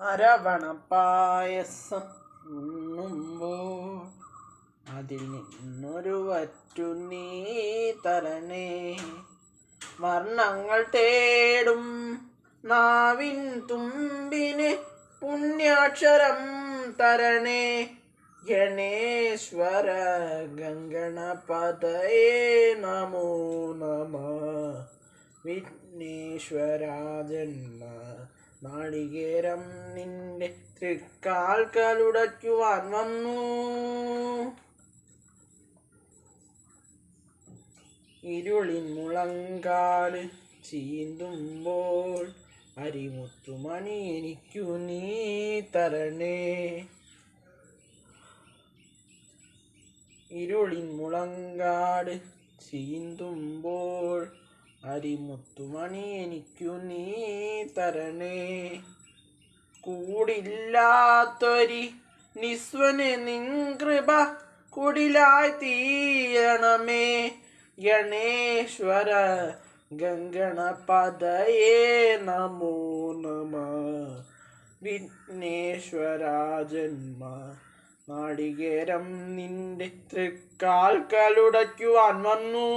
അരവണ പായസം ഉണ്ണുമ്പോൾ അതിൽ നിന്നൊരു വറ്റു നീ തരണേ. വർണ്ണങ്ങൾ തേടും നാവിൻ തുമ്പിന് പുണ്യാക്ഷരം തരണേ. ഗണേശ്വര ഗംഗണപതയേ നമോ നമഃ. വിഘ്നേശ്വര ജന്മ നാളികേരം നിന്റെ തൃക്കാൽക്കലുടയ്ക്കുവാൻ വന്നു. ഇരുളിൻ മുളങ്കാട് ചീന്തുമ്പോൾ അരിമുത്തുമണി എനിക്കു നീ തരണേ. ഇരുളിൻ മുളങ്കാട് ചീന്തുമ്പോൾ അരിമുത്തുമണി എനിക്കു നീ തരണേ. കൂടില്ലാത്തൊരി നിസ്വന് നിൻ കൃപ കുടിലായി തീരണമേ. ഗണേശ്വര ഗംഗണപതയേ നമോ നമഃ. വിഘ്നേശ്വര ജന്മ നാളികേരം നിന്റെ തൃക്കാൽക്കലുടയ്ക്കുവാൻ വന്നു.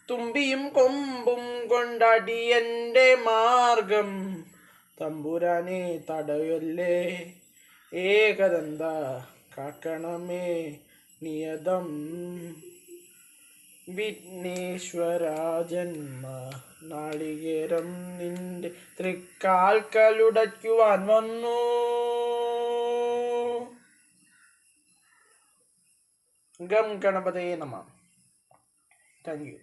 തുമ്പിയും കൊമ്പും കൊണ്ടടിയന്റെ മാർഗം തമ്പുരാനെ തടയല്ലേ. ഏകദന്ത കാക്കണമേ നിയതം. വിഘ്നേശ്വര ജന്മ നാളികേരം നിന്റെ തൃക്കാൽക്കലുടയ്ക്കുവാൻ വന്നു. ഗം ഗണപതയേ നമഃ. Thank you.